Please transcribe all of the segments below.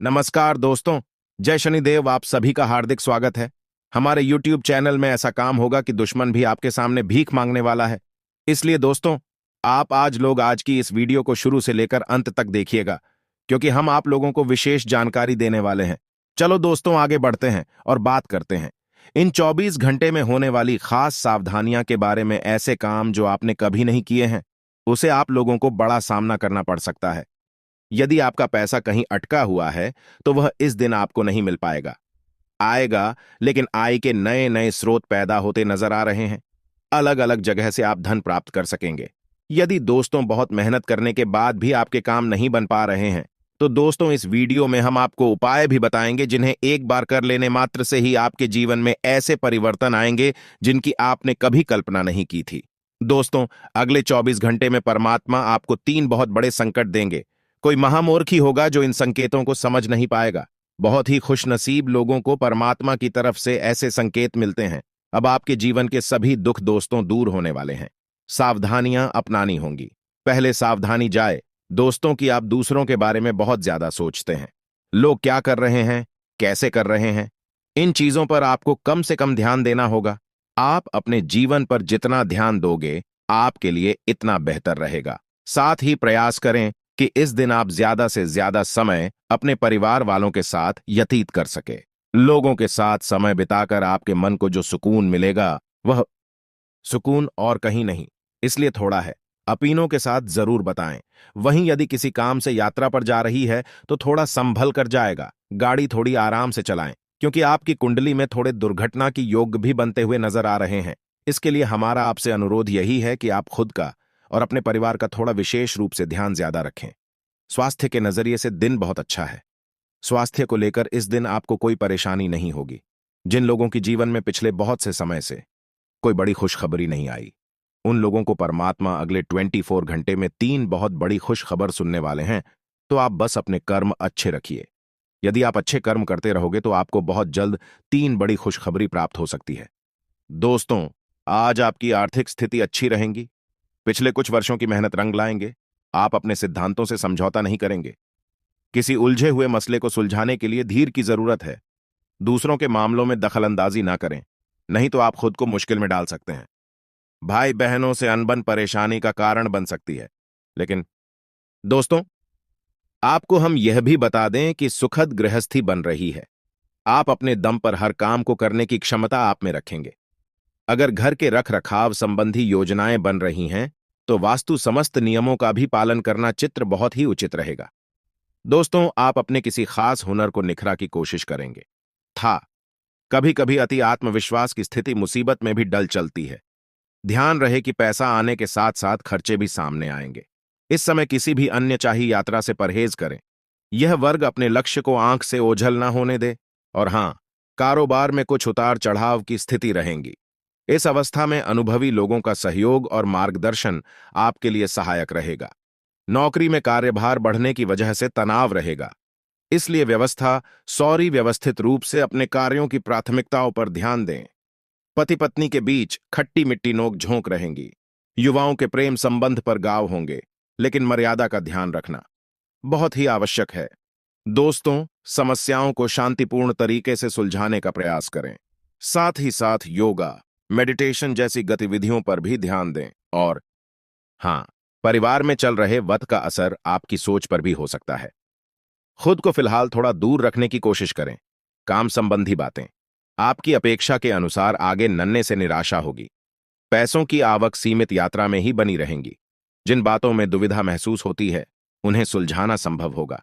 नमस्कार दोस्तों। जय शनिदेव। आप सभी का हार्दिक स्वागत है। हमारे YouTube चैनल में ऐसा काम होगा कि दुश्मन भी आपके सामने भीख मांगने वाला है। इसलिए दोस्तों, आप आज की इस वीडियो को शुरू से लेकर अंत तक देखिएगा, क्योंकि हम आप लोगों को विशेष जानकारी देने वाले हैं। चलो दोस्तों, आगे बढ़ते हैं और बात करते हैं इन 24 घंटे में होने वाली खास सावधानियां के बारे में। ऐसे काम जो आपने कभी नहीं किए हैं, उसे आप लोगों को बड़ा सामना करना पड़ सकता है। यदि आपका पैसा कहीं अटका हुआ है, तो वह इस दिन आपको नहीं मिल पाएगा। आएगा, लेकिन आय के नए नए स्रोत पैदा होते नजर आ रहे हैं। अलग अलग जगह से आप धन प्राप्त कर सकेंगे। यदि दोस्तों बहुत मेहनत करने के बाद भी आपके काम नहीं बन पा रहे हैं, तो दोस्तों इस वीडियो में हम आपको उपाय भी बताएंगे, जिन्हें एक बार कर लेने मात्र से ही आपके जीवन में ऐसे परिवर्तन आएंगे जिनकी आपने कभी कल्पना नहीं की थी। दोस्तों, अगले 24 घंटे में परमात्मा आपको 3 बहुत बड़े संकट देंगे। कोई महामूर्ख ही होगा जो इन संकेतों को समझ नहीं पाएगा। बहुत ही खुशनसीब लोगों को परमात्मा की तरफ से ऐसे संकेत मिलते हैं। अब आपके जीवन के सभी दुख दोस्तों दूर होने वाले हैं। सावधानियां अपनानी होंगी। पहले सावधानी जाए दोस्तों कि आप दूसरों के बारे में बहुत ज्यादा सोचते हैं। लोग क्या कर रहे हैं, कैसे कर रहे हैं, इन चीजों पर आपको कम से कम ध्यान देना होगा। आप अपने जीवन पर जितना ध्यान दोगे, आपके लिए इतना बेहतर रहेगा। साथ ही प्रयास करें कि इस दिन आप ज्यादा से ज्यादा समय अपने परिवार वालों के साथ व्यतीत कर सके। लोगों के साथ समय बिताकर आपके मन को जो सुकून मिलेगा, वह सुकून और कहीं नहीं, इसलिए थोड़ा है। अपीनों के साथ जरूर बताएं। वहीं यदि किसी काम से यात्रा पर जा रही है, तो थोड़ा संभल कर जाएगा। गाड़ी थोड़ी आराम से चलाएं, क्योंकि आपकी कुंडली में थोड़े दुर्घटना की योग भी बनते हुए नजर आ रहे हैं। इसके लिए हमारा आपसे अनुरोध यही है कि आप खुद का और अपने परिवार का थोड़ा विशेष रूप से ध्यान ज्यादा रखें। स्वास्थ्य के नजरिए से दिन बहुत अच्छा है। स्वास्थ्य को लेकर इस दिन आपको कोई परेशानी नहीं होगी। जिन लोगों के जीवन में पिछले बहुत से समय से कोई बड़ी खुशखबरी नहीं आई, उन लोगों को परमात्मा अगले 24 घंटे में 3 बहुत बड़ी खुशखबर सुनने वाले हैं। तो आप बस अपने कर्म अच्छे रखिए। यदि आप अच्छे कर्म करते रहोगे, तो आपको बहुत जल्द 3 बड़ी खुशखबरी प्राप्त हो सकती है। दोस्तों, आज आपकी आर्थिक स्थिति अच्छी रहेगी। पिछले कुछ वर्षों की मेहनत रंग लाएंगे। आप अपने सिद्धांतों से समझौता नहीं करेंगे। किसी उलझे हुए मसले को सुलझाने के लिए धीर की जरूरत है। दूसरों के मामलों में दखलंदाजी ना करें, नहीं तो आप खुद को मुश्किल में डाल सकते हैं। भाई बहनों से अनबन परेशानी का कारण बन सकती है। लेकिन दोस्तों, आपको हम यह भी बता दें कि सुखद गृहस्थी बन रही है। आप अपने दम पर हर काम को करने की क्षमता आप में रखेंगे। अगर घर के रख रखाव संबंधी योजनाएं बन रही हैं, तो वास्तु समस्त नियमों का भी पालन करना चित्र बहुत ही उचित रहेगा। दोस्तों, आप अपने किसी खास हुनर को निखरा की कोशिश करेंगे। था कभी कभी अति आत्मविश्वास की स्थिति मुसीबत में भी डल चलती है। ध्यान रहे कि पैसा आने के साथ साथ खर्चे भी सामने आएंगे। इस समय किसी भी अन्य चाही यात्रा से परहेज करें। यह वर्ग अपने लक्ष्य को आंख से ओझल न होने दे। और हां, कारोबार में कुछ उतार चढ़ाव की स्थिति रहेंगी। इस अवस्था में अनुभवी लोगों का सहयोग और मार्गदर्शन आपके लिए सहायक रहेगा। नौकरी में कार्यभार बढ़ने की वजह से तनाव रहेगा, इसलिए व्यवस्थित रूप से अपने कार्यों की प्राथमिकताओं पर ध्यान दें। पति पत्नी के बीच खट्टी मिट्टी नोक झोंक रहेंगी। युवाओं के प्रेम संबंध पर गाव होंगे, लेकिन मर्यादा का ध्यान रखना बहुत ही आवश्यक है। दोस्तों, समस्याओं को शांतिपूर्ण तरीके से सुलझाने का प्रयास करें। साथ ही साथ योगा, मेडिटेशन जैसी गतिविधियों पर भी ध्यान दें। और हां, परिवार में चल रहे वत का असर आपकी सोच पर भी हो सकता है। खुद को फिलहाल थोड़ा दूर रखने की कोशिश करें। काम संबंधी बातें आपकी अपेक्षा के अनुसार आगे नन्हे से निराशा होगी। पैसों की आवक सीमित यात्रा में ही बनी रहेंगी। जिन बातों में दुविधा महसूस होती है, उन्हें सुलझाना संभव होगा।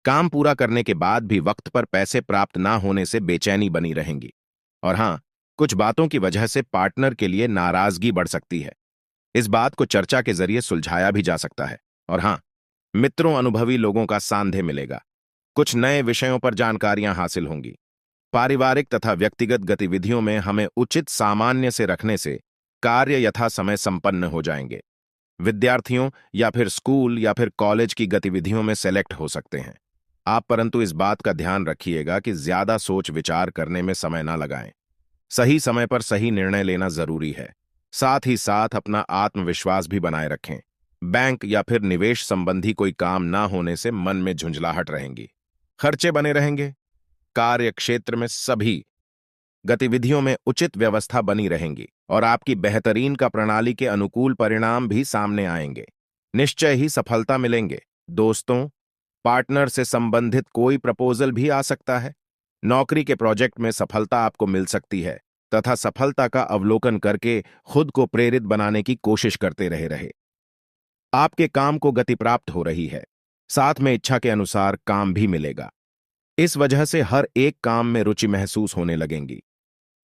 काम पूरा करने के बाद भी वक्त पर पैसे प्राप्त ना होने से बेचैनी बनी रहेंगी। और हां, कुछ बातों की वजह से पार्टनर के लिए नाराजगी बढ़ सकती है। इस बात को चर्चा के जरिए सुलझाया भी जा सकता है। और हां, मित्रों, अनुभवी लोगों का सानिध्य मिलेगा। कुछ नए विषयों पर जानकारियां हासिल होंगी। पारिवारिक तथा व्यक्तिगत गतिविधियों में हमें उचित सामान्य से रखने से कार्य यथा समय संपन्न हो जाएंगे। विद्यार्थियों या फिर स्कूल या फिर कॉलेज की गतिविधियों में सेलेक्ट हो सकते हैं आप, परंतु इस बात का ध्यान रखिएगा कि ज्यादा सोच विचार करने में समय ना लगाएं। सही समय पर सही निर्णय लेना जरूरी है। साथ ही साथ अपना आत्मविश्वास भी बनाए रखें। बैंक या फिर निवेश संबंधी कोई काम ना होने से मन में झुंझलाहट रहेंगी। खर्चे बने रहेंगे। कार्य क्षेत्र में सभी गतिविधियों में उचित व्यवस्था बनी रहेंगी और आपकी बेहतरीन का प्रणाली के अनुकूल परिणाम भी सामने आएंगे। निश्चय ही सफलता मिलेंगे। दोस्तों, पार्टनर से संबंधित कोई प्रपोजल भी आ सकता है। नौकरी के प्रोजेक्ट में सफलता आपको मिल सकती है तथा सफलता का अवलोकन करके खुद को प्रेरित बनाने की कोशिश करते रहे। आपके काम को गति प्राप्त हो रही है, साथ में इच्छा के अनुसार काम भी मिलेगा। इस वजह से हर एक काम में रुचि महसूस होने लगेंगी।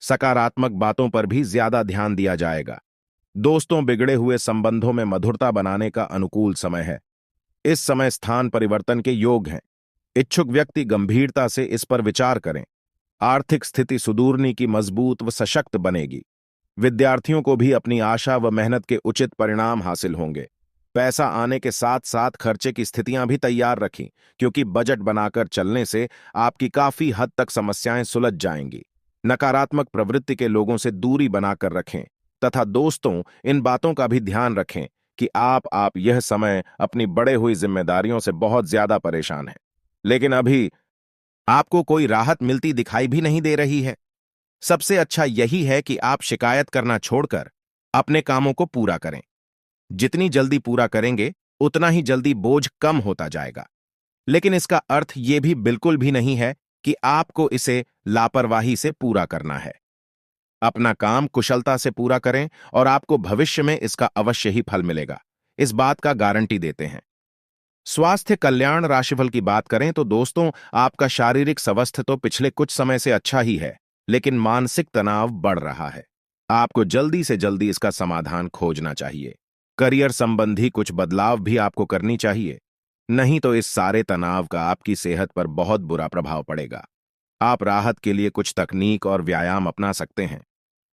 सकारात्मक बातों पर भी ज्यादा ध्यान दिया जाएगा। दोस्तों, बिगड़े हुए संबंधों में मधुरता बनाने का अनुकूल समय है। इस समय स्थान परिवर्तन के योग हैं। इच्छुक व्यक्ति गंभीरता से इस पर विचार करें। आर्थिक स्थिति सुदूरनी की मजबूत व सशक्त बनेगी। विद्यार्थियों को भी अपनी आशा व मेहनत के उचित परिणाम हासिल होंगे। पैसा आने के साथ साथ खर्चे की स्थितियां भी तैयार रखें, क्योंकि बजट बनाकर चलने से आपकी काफी हद तक समस्याएं सुलझ जाएंगी। नकारात्मक प्रवृत्ति के लोगों से दूरी बनाकर रखें तथा दोस्तों, इन बातों का भी ध्यान रखें कि आप यह समय अपनी बढ़े हुई जिम्मेदारियों से बहुत ज्यादा परेशान हैं, लेकिन अभी आपको कोई राहत मिलती दिखाई भी नहीं दे रही है। सबसे अच्छा यही है कि आप शिकायत करना छोड़कर अपने कामों को पूरा करें। जितनी जल्दी पूरा करेंगे, उतना ही जल्दी बोझ कम होता जाएगा। लेकिन इसका अर्थ यह भी बिल्कुल भी नहीं है कि आपको इसे लापरवाही से पूरा करना है। अपना काम कुशलता से पूरा करें और आपको भविष्य में इसका अवश्य ही फल मिलेगा। इस बात का गारंटी देते हैं। स्वास्थ्य कल्याण राशिफल की बात करें तो दोस्तों, आपका शारीरिक स्वास्थ्य तो पिछले कुछ समय से अच्छा ही है, लेकिन मानसिक तनाव बढ़ रहा है। आपको जल्दी से जल्दी इसका समाधान खोजना चाहिए। करियर संबंधी कुछ बदलाव भी आपको करनी चाहिए, नहीं तो इस सारे तनाव का आपकी सेहत पर बहुत बुरा प्रभाव पड़ेगा। आप राहत के लिए कुछ तकनीक और व्यायाम अपना सकते हैं।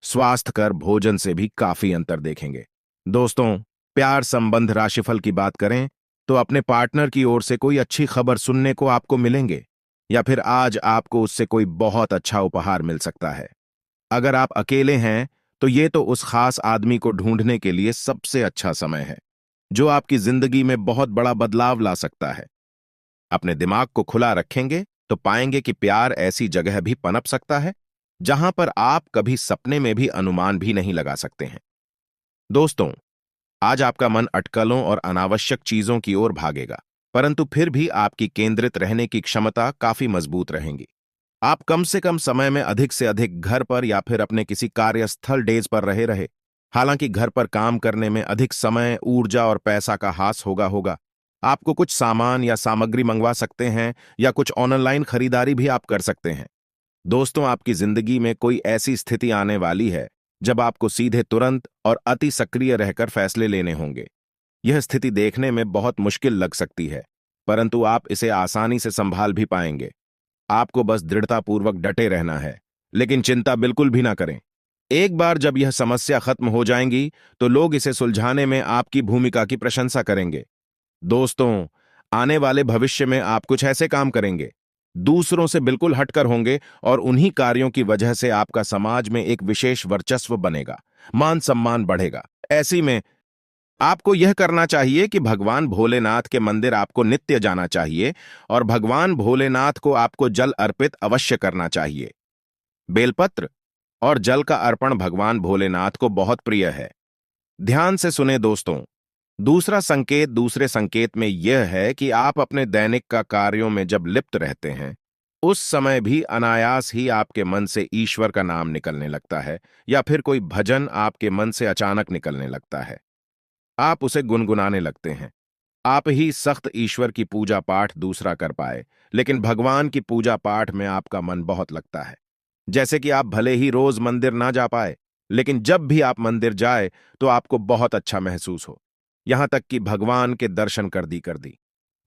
स्वास्थ्यकर भोजन से भी काफी अंतर देखेंगे। दोस्तों, प्यार संबंध राशिफल की बात करें तो अपने पार्टनर की ओर से कोई अच्छी खबर सुनने को आपको मिलेंगे, या फिर आज आपको उससे कोई बहुत अच्छा उपहार मिल सकता है। अगर आप अकेले हैं तो ये तो उस खास आदमी को ढूंढने के लिए सबसे अच्छा समय है, जो आपकी जिंदगी में बहुत बड़ा बदलाव ला सकता है। अपने दिमाग को खुला रखेंगे तो पाएंगे कि प्यार ऐसी जगह भी पनप सकता है जहां पर आप कभी सपने में भी अनुमान भी नहीं लगा सकते हैं। दोस्तों, आज आपका मन अटकलों और अनावश्यक चीजों की ओर भागेगा, परंतु फिर भी आपकी केंद्रित रहने की क्षमता काफी मजबूत रहेगी। आप कम से कम समय में अधिक से अधिक घर पर या फिर अपने किसी कार्यस्थल डेज पर रहे। हालांकि घर पर काम करने में अधिक समय, ऊर्जा और पैसा का हास होगा। आपको कुछ सामान या सामग्री मंगवा सकते हैं या कुछ ऑनलाइन खरीदारी भी आप कर सकते हैं। दोस्तों, आपकी जिंदगी में कोई ऐसी स्थिति आने वाली है जब आपको सीधे, तुरंत और अति सक्रिय रहकर फैसले लेने होंगे। यह स्थिति देखने में बहुत मुश्किल लग सकती है, परंतु आप इसे आसानी से संभाल भी पाएंगे। आपको बस दृढ़तापूर्वक डटे रहना है, लेकिन चिंता बिल्कुल भी ना करें। एक बार जब यह समस्या खत्म हो जाएंगी तो लोग इसे सुलझाने में आपकी भूमिका की प्रशंसा करेंगे। दोस्तों, आने वाले भविष्य में आप कुछ ऐसे काम करेंगे, दूसरों से बिल्कुल हटकर होंगे, और उन्हीं कार्यों की वजह से आपका समाज में एक विशेष वर्चस्व बनेगा, मान सम्मान बढ़ेगा। ऐसी में आपको यह करना चाहिए कि भगवान भोलेनाथ के मंदिर आपको नित्य जाना चाहिए और भगवान भोलेनाथ को आपको जल अर्पित अवश्य करना चाहिए। बेलपत्र और जल का अर्पण भगवान भोलेनाथ को बहुत प्रिय है। ध्यान से सुने दोस्तों, दूसरा संकेत दूसरे संकेत में यह है कि आप अपने दैनिक का कार्यों में जब लिप्त रहते हैं, उस समय भी अनायास ही आपके मन से ईश्वर का नाम निकलने लगता है, या फिर कोई भजन आपके मन से अचानक निकलने लगता है। आप उसे गुनगुनाने लगते हैं। आप ही सख्त ईश्वर की पूजा पाठ दूसरा कर पाए, लेकिन भगवान की पूजा पाठ में आपका मन बहुत लगता है। जैसे कि आप भले ही रोज मंदिर ना जा पाए, लेकिन जब भी आप मंदिर जाए तो आपको बहुत अच्छा महसूस हो, यहां तक कि भगवान के दर्शन कर दी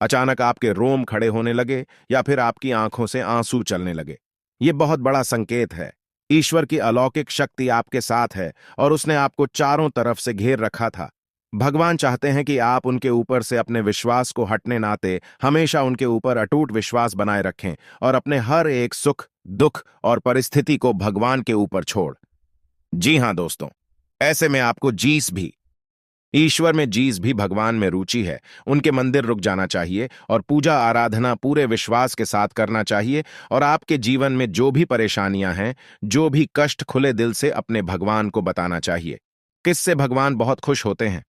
अचानक आपके रोम खड़े होने लगे या फिर आपकी आंखों से आंसू चलने लगे। ये बहुत बड़ा संकेत है। ईश्वर की अलौकिक शक्ति आपके साथ है और उसने आपको चारों तरफ से घेर रखा था। भगवान चाहते हैं कि आप उनके ऊपर से अपने विश्वास को हटने नाते हमेशा उनके ऊपर अटूट विश्वास बनाए रखें और अपने हर एक सुख, दुख और परिस्थिति को भगवान के ऊपर छोड़। जी हां दोस्तों, ऐसे में आपको जीस भी ईश्वर में जिस भी भगवान में रुचि है उनके मंदिर रुक जाना चाहिए और पूजा आराधना पूरे विश्वास के साथ करना चाहिए। और आपके जीवन में जो भी परेशानियां हैं, जो भी कष्ट, खुले दिल से अपने भगवान को बताना चाहिए। किससे भगवान बहुत खुश होते हैं?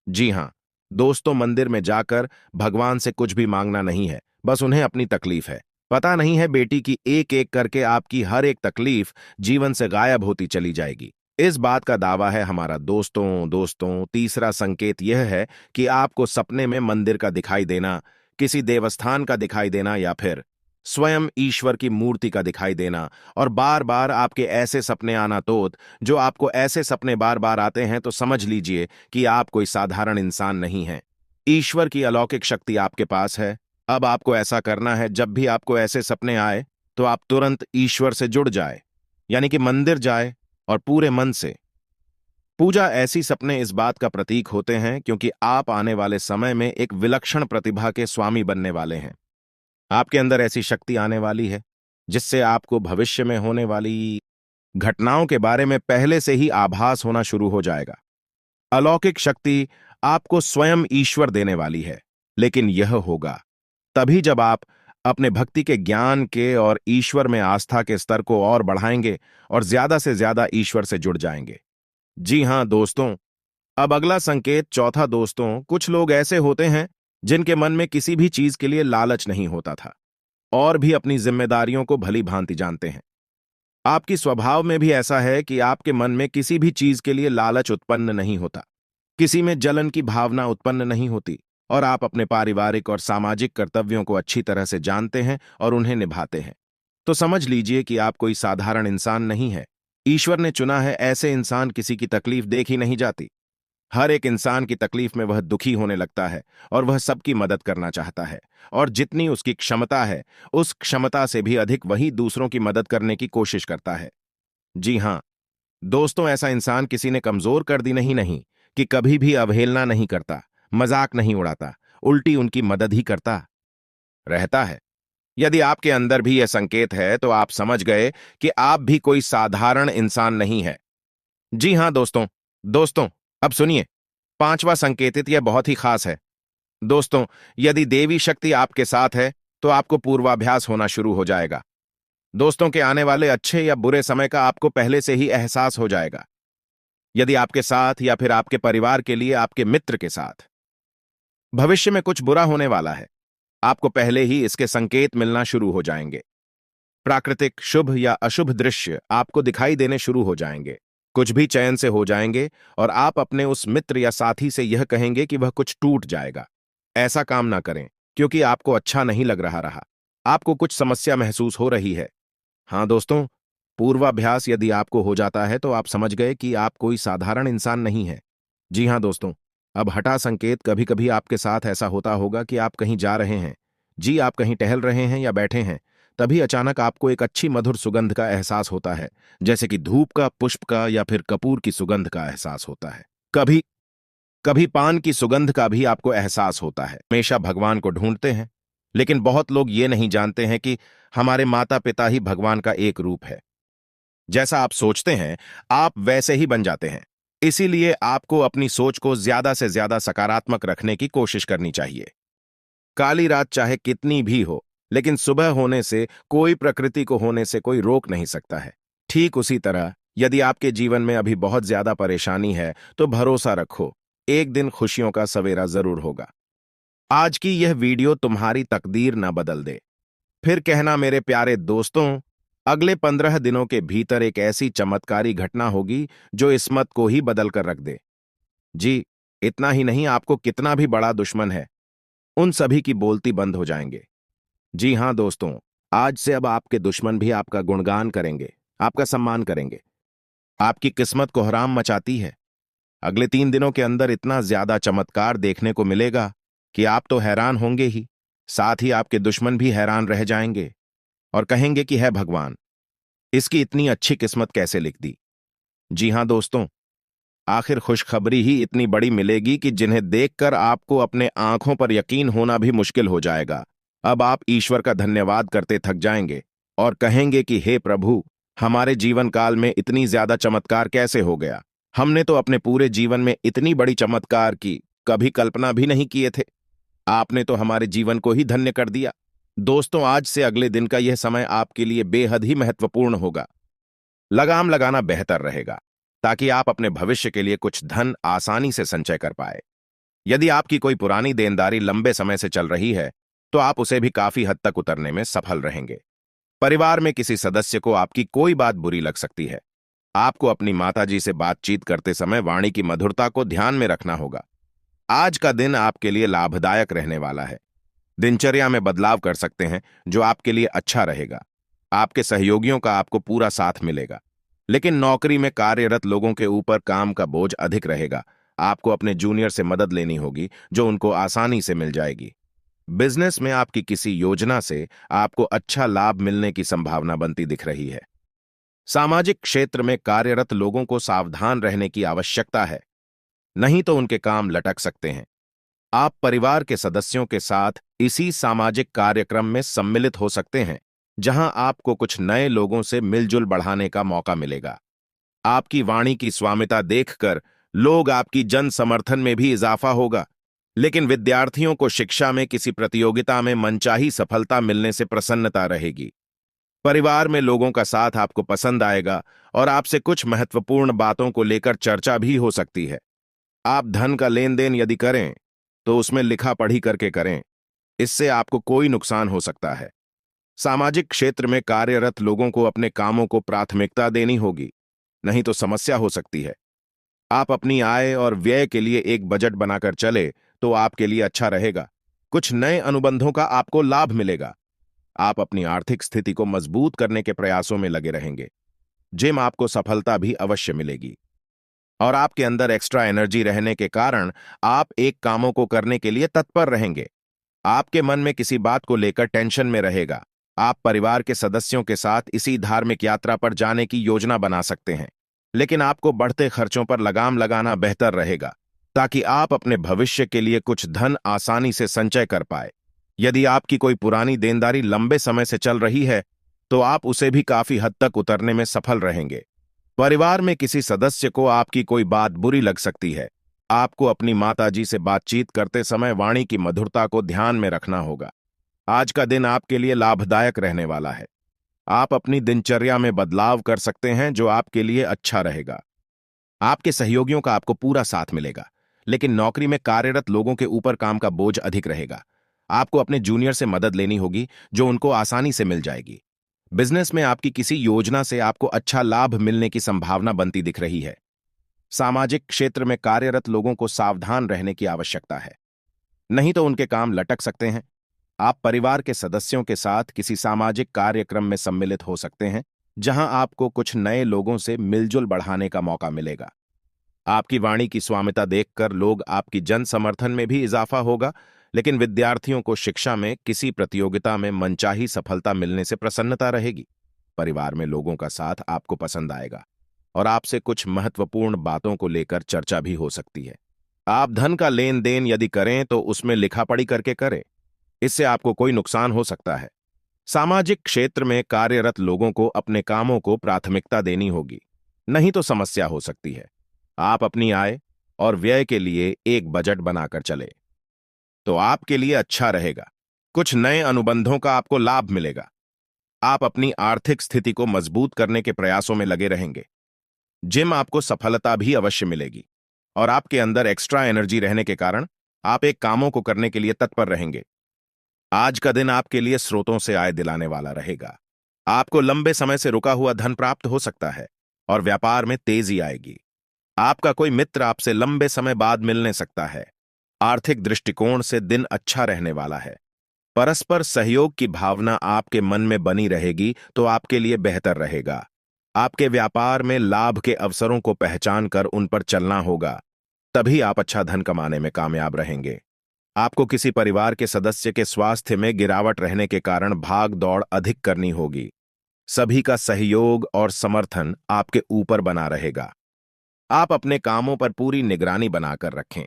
जी हाँ दोस्तों, मंदिर में जाकर भगवान से कुछ भी मांगना नहीं है, बस उन्हें अपनी तकलीफ है। पता नहीं है बेटी की एक एक करके आपकी हर एक तकलीफ जीवन से गायब होती चली जाएगी। इस बात का दावा है हमारा। दोस्तों दोस्तों तीसरा संकेत यह है कि आपको सपने में मंदिर का दिखाई देना, किसी देवस्थान का दिखाई देना या फिर स्वयं ईश्वर की मूर्ति का दिखाई देना, और बार बार आपके ऐसे सपने आना। तो जो आपको ऐसे सपने बार बार आते हैं तो समझ लीजिए कि आप कोई साधारण इंसान नहीं हैं। ईश्वर की अलौकिक शक्ति आपके पास है। अब आपको ऐसा करना है, जब भी आपको ऐसे सपने आए तो आप तुरंत ईश्वर से जुड़ जाए, यानी कि मंदिर जाए और पूरे मन से पूजा। ऐसी सपने इस बात का प्रतीक होते हैं क्योंकि आप आने वाले समय में एक विलक्षण प्रतिभा के स्वामी बनने वाले हैं। आपके अंदर ऐसी शक्ति आने वाली है जिससे आपको भविष्य में होने वाली घटनाओं के बारे में पहले से ही आभास होना शुरू हो जाएगा। अलौकिक शक्ति आपको स्वयं ईश्वर देने वाली है, लेकिन यह होगा तभी जब आप अपने भक्ति के ज्ञान के और ईश्वर में आस्था के स्तर को और बढ़ाएंगे और ज्यादा से ज्यादा ईश्वर से जुड़ जाएंगे। जी हां दोस्तों, अब अगला संकेत चौथा। दोस्तों, कुछ लोग ऐसे होते हैं जिनके मन में किसी भी चीज के लिए लालच नहीं होता था और भी अपनी जिम्मेदारियों को भली भांति जानते हैं। आपकी स्वभाव में भी ऐसा है कि आपके मन में किसी भी चीज के लिए लालच उत्पन्न नहीं होता, किसी में जलन की भावना उत्पन्न नहीं होती, और आप अपने पारिवारिक और सामाजिक कर्तव्यों को अच्छी तरह से जानते हैं और उन्हें निभाते हैं। तो समझ लीजिए कि आप कोई साधारण इंसान नहीं है। ईश्वर ने चुना है, ऐसे इंसान किसी की तकलीफ देखी नहीं जाती। हर एक इंसान की तकलीफ में वह दुखी होने लगता है और वह सबकी मदद करना चाहता है, और जितनी उसकी क्षमता है उस क्षमता से भी अधिक वही दूसरों की मदद करने की कोशिश करता है। जी हां दोस्तों, ऐसा इंसान किसी ने कमजोर कर दी नहीं कि कभी भी अवहेलना नहीं करता, मजाक नहीं उड़ाता, उल्टी उनकी मदद ही करता रहता है। यदि आपके अंदर भी यह संकेत है तो आप समझ गए कि आप भी कोई साधारण इंसान नहीं है। जी हां दोस्तों दोस्तों अब सुनिए, पांचवा संकेतित यह बहुत ही खास है। दोस्तों, यदि देवी शक्ति आपके साथ है तो आपको पूर्वाभ्यास होना शुरू हो जाएगा। दोस्तों के आने वाले अच्छे या बुरे समय का आपको पहले से ही एहसास हो जाएगा। यदि आपके साथ या फिर आपके परिवार के लिए आपके मित्र के साथ भविष्य में कुछ बुरा होने वाला है, आपको पहले ही इसके संकेत मिलना शुरू हो जाएंगे। प्राकृतिक शुभ या अशुभ दृश्य आपको दिखाई देने शुरू हो जाएंगे। कुछ भी चयन से हो जाएंगे और आप अपने उस मित्र या साथी से यह कहेंगे कि वह कुछ टूट जाएगा। ऐसा काम ना करें क्योंकि आपको अच्छा नहीं लग रहा, आपको कुछ समस्या महसूस हो रही है। हाँ दोस्तों, पूर्वाभ्यास यदि आपको हो जाता है तो आप समझ गए कि आप कोई साधारण इंसान नहीं है। जी हाँ दोस्तों, अब हठा संकेत। कभी कभी आपके साथ ऐसा होता होगा कि आप कहीं जा रहे हैं, जी आप कहीं टहल रहे हैं या बैठे हैं, तभी अचानक आपको एक अच्छी मधुर सुगंध का एहसास होता है, जैसे कि धूप का, पुष्प का या फिर कपूर की सुगंध का एहसास होता है। कभी कभी पान की सुगंध का भी आपको एहसास होता है। हमेशा भगवान को ढूंढते हैं, लेकिन बहुत लोग ये नहीं जानते हैं कि हमारे माता पिता ही भगवान का एक रूप है। जैसा आप सोचते हैं आप वैसे ही बन जाते हैं। इसीलिए आपको अपनी सोच को ज्यादा से ज्यादा सकारात्मक रखने की कोशिश करनी चाहिए। काली रात चाहे कितनी भी हो, लेकिन सुबह होने से कोई, प्रकृति को होने से कोई रोक नहीं सकता है। ठीक उसी तरह यदि आपके जीवन में अभी बहुत ज्यादा परेशानी है तो भरोसा रखो, एक दिन खुशियों का सवेरा जरूर होगा। आज की यह वीडियो तुम्हारी तकदीर न बदल दे। फिर कहना मेरे प्यारे दोस्तों, अगले 15 दिनों के भीतर एक ऐसी चमत्कारी घटना होगी जो इस्मत को ही बदल कर रख दे। जी, इतना ही नहीं, आपको कितना भी बड़ा दुश्मन है उन सभी की बोलती बंद हो जाएंगे। जी हां दोस्तों, आज से अब आपके दुश्मन भी आपका गुणगान करेंगे, आपका सम्मान करेंगे। आपकी किस्मत को हराम मचाती है। अगले 3 दिनों के अंदर इतना ज्यादा चमत्कार देखने को मिलेगा कि आप तो हैरान होंगे ही, साथ ही आपके दुश्मन भी हैरान रह जाएंगे और कहेंगे कि है भगवान, इसकी इतनी अच्छी किस्मत कैसे लिख दी। जी हां दोस्तों, आखिर खुशखबरी ही इतनी बड़ी मिलेगी कि जिन्हें देखकर आपको अपने आंखों पर यकीन होना भी मुश्किल हो जाएगा। अब आप ईश्वर का धन्यवाद करते थक जाएंगे और कहेंगे कि हे प्रभु, हमारे जीवन काल में इतनी ज्यादा चमत्कार कैसे हो गया। हमने तो अपने पूरे जीवन में इतनी बड़ी चमत्कार की कभी कल्पना भी नहीं किए थे। आपने तो हमारे जीवन को ही धन्य कर दिया। दोस्तों, आज से अगले दिन का यह समय आपके लिए बेहद ही महत्वपूर्ण होगा। लगाम लगाना बेहतर रहेगा ताकि आप अपने भविष्य के लिए कुछ धन आसानी से संचय कर पाए। यदि आपकी कोई पुरानी देनदारी लंबे समय से चल रही है तो आप उसे भी काफी हद तक उतरने में सफल रहेंगे। परिवार में किसी सदस्य को आपकी कोई बात बुरी लग सकती है। आपको अपनी माताजी से बातचीत करते समय वाणी की मधुरता को ध्यान में रखना होगा। आज का दिन आपके लिए लाभदायक रहने वाला है। दिनचर्या में बदलाव कर सकते हैं जो आपके लिए अच्छा रहेगा। आपके सहयोगियों का आपको पूरा साथ मिलेगा, लेकिन नौकरी में कार्यरत लोगों के ऊपर काम का बोझ अधिक रहेगा। आपको अपने जूनियर से मदद लेनी होगी जो उनको आसानी से मिल जाएगी। बिजनेस में आपकी किसी योजना से आपको अच्छा लाभ मिलने की संभावना बनती दिख रही है। सामाजिक क्षेत्र में कार्यरत लोगों को सावधान रहने की आवश्यकता है, नहीं तो उनके काम लटक सकते हैं। आप परिवार के सदस्यों के साथ इसी सामाजिक कार्यक्रम में सम्मिलित हो सकते हैं जहां आपको कुछ नए लोगों से मिलजुल बढ़ाने का मौका मिलेगा। आपकी वाणी की स्वामिता देखकर लोग आपकी जन समर्थन में भी इजाफा होगा, लेकिन विद्यार्थियों को शिक्षा में किसी प्रतियोगिता में मनचाही सफलता मिलने से प्रसन्नता रहेगी। परिवार में लोगों का साथ आपको पसंद आएगा और आपसे कुछ महत्वपूर्ण बातों को लेकर चर्चा भी हो सकती है। आप धन का लेन देन यदि करें तो उसमें लिखा पढ़ी करके करें, इससे आपको कोई नुकसान हो सकता है। सामाजिक क्षेत्र में कार्यरत लोगों को अपने कामों को प्राथमिकता देनी होगी, नहीं तो समस्या हो सकती है। आप अपनी आय और व्यय के लिए एक बजट बनाकर चले तो आपके लिए अच्छा रहेगा। कुछ नए अनुबंधों का आपको लाभ मिलेगा। आप अपनी आर्थिक स्थिति को मजबूत करने के प्रयासों में लगे रहेंगे। जिम आपको सफलता भी अवश्य मिलेगी और आपके अंदर एक्स्ट्रा एनर्जी रहने के कारण आप एक कामों को करने के लिए तत्पर रहेंगे। आपके मन में किसी बात को लेकर टेंशन में रहेगा। आप परिवार के सदस्यों के साथ इसी धार्मिक यात्रा पर जाने की योजना बना सकते हैं, लेकिन आपको बढ़ते खर्चों पर लगाम लगाना बेहतर रहेगा ताकि आप अपने भविष्य के लिए कुछ धन आसानी से संचय कर पाए। यदि आपकी कोई पुरानी देनदारी लंबे समय से चल रही है तो आप उसे भी काफी हद तक उतरने में सफल रहेंगे। परिवार में किसी सदस्य को आपकी कोई बात बुरी लग सकती है। आपको अपनी माताजी से बातचीत करते समय वाणी की मधुरता को ध्यान में रखना होगा। आज का दिन आपके लिए लाभदायक रहने वाला है। आप अपनी दिनचर्या में बदलाव कर सकते हैं जो आपके लिए अच्छा रहेगा। आपके सहयोगियों का आपको पूरा साथ मिलेगा, लेकिन नौकरी में कार्यरत लोगों के ऊपर काम का बोझ अधिक रहेगा। आपको अपने जूनियर से मदद लेनी होगी जो उनको आसानी से मिल जाएगी। बिजनेस में आपकी किसी योजना से आपको अच्छा लाभ मिलने की संभावना बनती दिख रही है। सामाजिक क्षेत्र में कार्यरत लोगों को सावधान रहने की आवश्यकता है, नहीं तो उनके काम लटक सकते हैं। आप परिवार के सदस्यों के साथ किसी सामाजिक कार्यक्रम में सम्मिलित हो सकते हैं जहां आपको कुछ नए लोगों से मिलजुल बढ़ाने का मौका मिलेगा। आपकी वाणी की स्वामिता देखकर लोग आपकी जन समर्थन में भी इजाफा होगा, लेकिन विद्यार्थियों को शिक्षा में किसी प्रतियोगिता में मनचाही सफलता मिलने से प्रसन्नता रहेगी। परिवार में लोगों का साथ आपको पसंद आएगा और आपसे कुछ महत्वपूर्ण बातों को लेकर चर्चा भी हो सकती है। आप धन का लेन देन यदि करें तो उसमें लिखापढ़ी करके करें, इससे आपको कोई नुकसान हो सकता है। सामाजिक क्षेत्र में कार्यरत लोगों को अपने कामों को प्राथमिकता देनी होगी, नहीं तो समस्या हो सकती है। आप अपनी आय और व्यय के लिए एक बजट बनाकर चले तो आपके लिए अच्छा रहेगा। कुछ नए अनुबंधों का आपको लाभ मिलेगा। आप अपनी आर्थिक स्थिति को मजबूत करने के प्रयासों में लगे रहेंगे। जिम आपको सफलता भी अवश्य मिलेगी और आपके अंदर एक्स्ट्रा एनर्जी रहने के कारण आप एक कामों को करने के लिए तत्पर रहेंगे। आज का दिन आपके लिए स्रोतों से आय दिलाने वाला रहेगा। आपको लंबे समय से रुका हुआ धन प्राप्त हो सकता है और व्यापार में तेजी आएगी। आपका कोई मित्र आपसे लंबे समय बाद मिलने सकता है। आर्थिक दृष्टिकोण से दिन अच्छा रहने वाला है। परस्पर सहयोग की भावना आपके मन में बनी रहेगी तो आपके लिए बेहतर रहेगा। आपके व्यापार में लाभ के अवसरों को पहचान कर उन पर चलना होगा, तभी आप अच्छा धन कमाने में कामयाब रहेंगे। आपको किसी परिवार के सदस्य के स्वास्थ्य में गिरावट रहने के कारण भाग दौड़ अधिक करनी होगी। सभी का सहयोग और समर्थन आपके ऊपर बना रहेगा। आप अपने कामों पर पूरी निगरानी बनाकर रखें।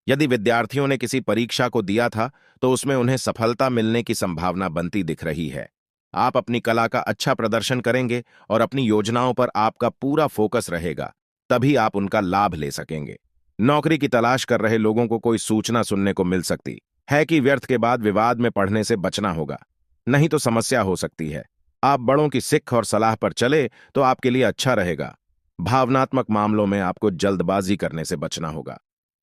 यदि विद्यार्थियों ने किसी परीक्षा को दिया था तो उसमें उन्हें सफलता मिलने की संभावना बनती दिख रही है। आप अपनी कला का अच्छा प्रदर्शन करेंगे और अपनी योजनाओं पर आपका पूरा फोकस रहेगा तभी आप उनका लाभ ले सकेंगे। नौकरी की तलाश कर रहे लोगों को कोई सूचना सुनने को मिल सकती है कि व्यर्थ के बाद विवाद में पड़ने से बचना होगा, नहीं तो समस्या हो सकती है। आप बड़ों की सिख और सलाह पर चले तो आपके लिए अच्छा रहेगा। भावनात्मक मामलों में आपको जल्दबाजी करने से बचना होगा।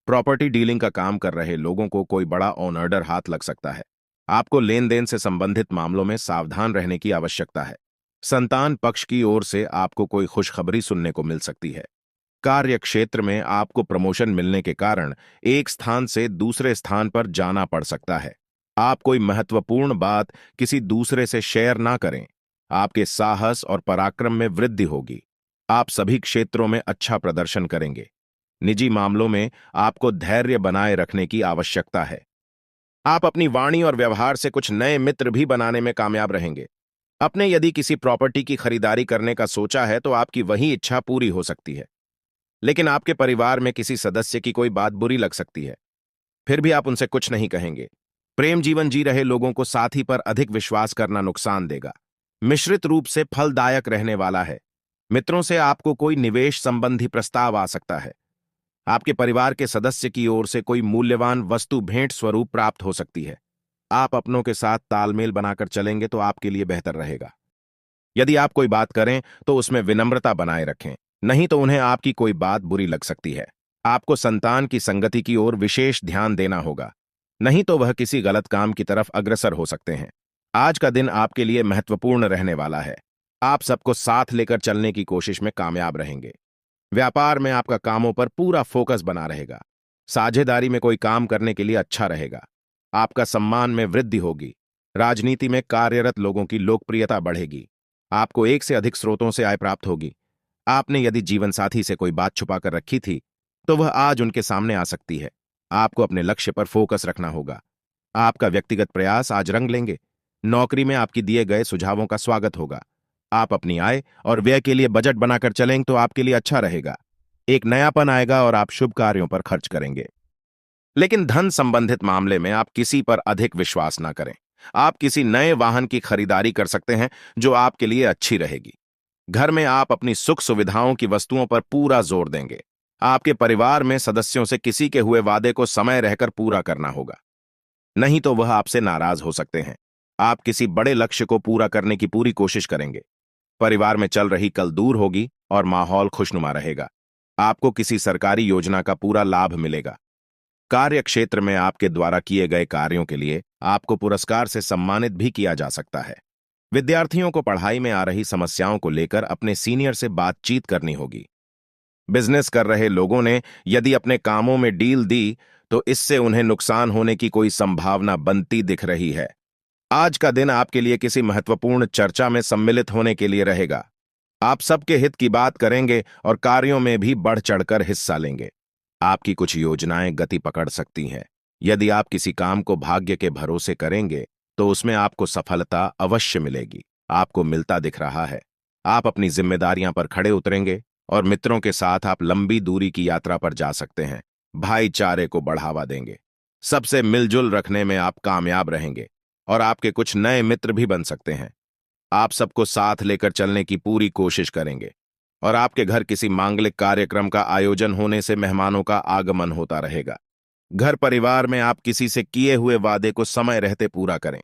प्रॉपर्टी डीलिंग का काम कर रहे लोगों को कोई बड़ा ऑन ऑर्डर हाथ लग सकता है। आपको लेन देन से संबंधित मामलों में सावधान रहने की आवश्यकता है। संतान पक्ष की ओर से आपको कोई खुशखबरी सुनने को मिल सकती है। कार्य क्षेत्र में आपको प्रमोशन मिलने के कारण एक स्थान से दूसरे स्थान पर जाना पड़ सकता है। आप कोई महत्वपूर्ण बात किसी दूसरे से शेयर ना करें। आपके साहस और पराक्रम में वृद्धि होगी। आप सभी क्षेत्रों में अच्छा प्रदर्शन करेंगे। निजी मामलों में आपको धैर्य बनाए रखने की आवश्यकता है। आप अपनी वाणी और व्यवहार से कुछ नए मित्र भी बनाने में कामयाब रहेंगे। अपने यदि किसी प्रॉपर्टी की खरीदारी करने का सोचा है तो आपकी वही इच्छा पूरी हो सकती है, लेकिन आपके परिवार में किसी सदस्य की कोई बात बुरी लग सकती है। फिर भी आप उनसे कुछ नहीं कहेंगे। प्रेम जीवन जी रहे लोगों को साथी पर अधिक विश्वास करना नुकसान देगा। मिश्रित रूप से फलदायक रहने वाला है। मित्रों से आपको कोई निवेश संबंधी प्रस्ताव आ सकता है। आपके परिवार के सदस्य की ओर से कोई मूल्यवान वस्तु भेंट स्वरूप प्राप्त हो सकती है। आप अपनों के साथ तालमेल बनाकर चलेंगे तो आपके लिए बेहतर रहेगा। यदि आप कोई बात करें तो उसमें विनम्रता बनाए रखें, नहीं तो उन्हें आपकी कोई बात बुरी लग सकती है। आपको संतान की संगति की ओर विशेष ध्यान देना होगा, नहीं तो वह किसी गलत काम की तरफ अग्रसर हो सकते हैं। आज का दिन आपके लिए महत्वपूर्ण रहने वाला है। आप सबको साथ लेकर चलने की कोशिश में कामयाब रहेंगे। व्यापार में आपका कामों पर पूरा फोकस बना रहेगा। साझेदारी में कोई काम करने के लिए अच्छा रहेगा। आपका सम्मान में वृद्धि होगी। राजनीति में कार्यरत लोगों की लोकप्रियता बढ़ेगी। आपको एक से अधिक स्रोतों से आय प्राप्त होगी। आपने यदि जीवन साथी से कोई बात छुपा कर रखी थी तो वह आज उनके सामने आ सकती है। आपको अपने लक्ष्य पर फोकस रखना होगा। आपका व्यक्तिगत प्रयास आज रंग लेंगे। नौकरी में आपकी दिए गए सुझावों का स्वागत होगा। आप अपनी आय और व्यय के लिए बजट बनाकर चलेंगे तो आपके लिए अच्छा रहेगा। एक नयापन आएगा और आप शुभ कार्यों पर खर्च करेंगे। लेकिन धन संबंधित मामले में आप किसी पर अधिक विश्वास ना करें। आप किसी नए वाहन की खरीदारी कर सकते हैं जो आपके लिए अच्छी रहेगी। घर में आप अपनी सुख सुविधाओं की वस्तुओं पर पूरा जोर देंगे। आपके परिवार में सदस्यों से किसी के हुए वादे को समय रहकर पूरा करना होगा, नहीं तो वह आपसे नाराज हो सकते हैं। आप किसी बड़े लक्ष्य को पूरा करने की पूरी कोशिश करेंगे। परिवार में चल रही कल दूर होगी और माहौल खुशनुमा रहेगा। आपको किसी सरकारी योजना का पूरा लाभ मिलेगा। कार्य क्षेत्र में आपके द्वारा किए गए कार्यों के लिए आपको पुरस्कार से सम्मानित भी किया जा सकता है। विद्यार्थियों को पढ़ाई में आ रही समस्याओं को लेकर अपने सीनियर से बातचीत करनी होगी। बिजनेस कर रहे लोगों ने यदि अपने कामों में डील दी तो इससे उन्हें नुकसान होने की कोई संभावना बनती दिख रही है। आज का दिन आपके लिए किसी महत्वपूर्ण चर्चा में सम्मिलित होने के लिए रहेगा। आप सबके हित की बात करेंगे और कार्यों में भी बढ़ चढ़कर हिस्सा लेंगे। आपकी कुछ योजनाएं गति पकड़ सकती हैं। यदि आप किसी काम को भाग्य के भरोसे करेंगे तो उसमें आपको सफलता अवश्य मिलेगी। आपको मिलता दिख रहा है। आप अपनी जिम्मेदारियां पर खड़े उतरेंगे और मित्रों के साथ आप लंबी दूरी की यात्रा पर जा सकते हैं। भाईचारे को बढ़ावा देंगे। सबसे मिलजुल रखने में आप कामयाब रहेंगे और आपके कुछ नए मित्र भी बन सकते हैं। आप सबको साथ लेकर चलने की पूरी कोशिश करेंगे और आपके घर किसी मांगलिक कार्यक्रम का आयोजन होने से मेहमानों का आगमन होता रहेगा। घर परिवार में आप किसी से किए हुए वादे को समय रहते पूरा करें।